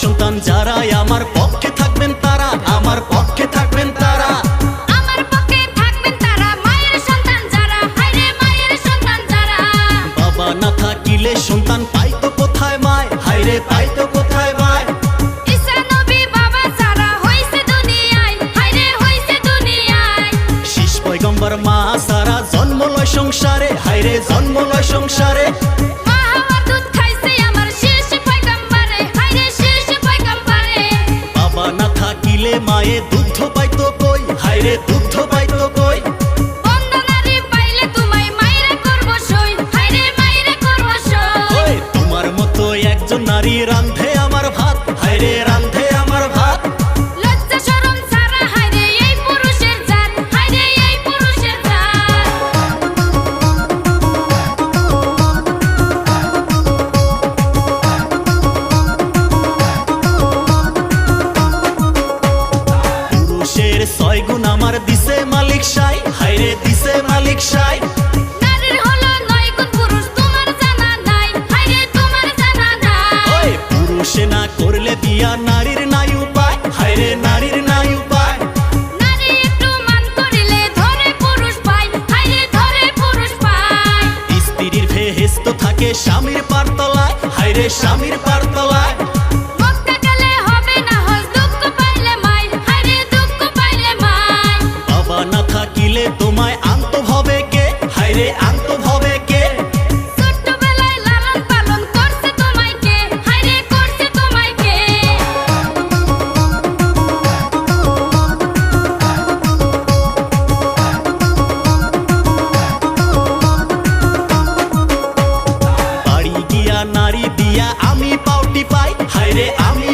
সন্তান যারা আমার পক্ষে থাকবেন তারা, আমার পক্ষে থাকবেন তারা, আমার পক্ষে থাকবেন তারা। মায়ের সন্তান যারা, হায়রে মায়ের সন্তান যারা। বাবা না থাকিলে সন্তান পাইতো কোথায় মায়, হায়রে পাইতো কোথায় মায়। ঈসা নবী বাবা ছাড়া হইছে দুনিয়ায়, হায়রে হইছে দুনিয়ায়। শীষ পয়গম্বর মা সারা জন্ম লয় সংসারে, হায়রে জন্ম লয় সংসারে। মায়ে দুগ্ধ পাইতো কই, হায়রে দুগ্ধ পাইতো কই। বন্দনারে পাইলে তোমায় মায়েরে করব সই, হায়রে মায়েরে করব সই। তোমার মতো একজন নারী রান্ধে আমার ভাত, হায়রে রান্ধে আমার ভাত। লজ্জা শরম ছাড়া হায়রে এই পুরুষের জাত, হায়রে এই পুরুষের জাত। পুরুষের 6 গুণ আমার দিছে মালিক সাই, হায়রে দিছে মালিক সাই। নারীর হলো 9 গুণ পুরুষ তোমার জানা নাই, হায়রে তোমার জানা নাই। পুরুষে না করলে বিয়া নারীর নাই উপায়, হায়রে নারীর নাই উপায়। নারী একটু মান করিলে ধরে পুরুষ পায়, হায়রে ধরে পুরুষ পায়। স্ত্রীর ভেহেস্ত থাকে স্বামীর পারতলায়, হায়রে স্বামীর পারতলায়। মক্কা গেলে হবে না হজ, দুঃখ পাইলে মাই, হায়রে দুঃখ পাইলে মাই। বাবা না থাকিলে তোমায় আনত হবে কে, হায়রে আনত হবে কে। ছোট্টবেলায় লালন পালন করছে তোমায় কে, হায়রে করছে তোমায় কে। বাড়ি গিয়া নারী দিয়া আমি পাউটি পাই, হায়রে আমি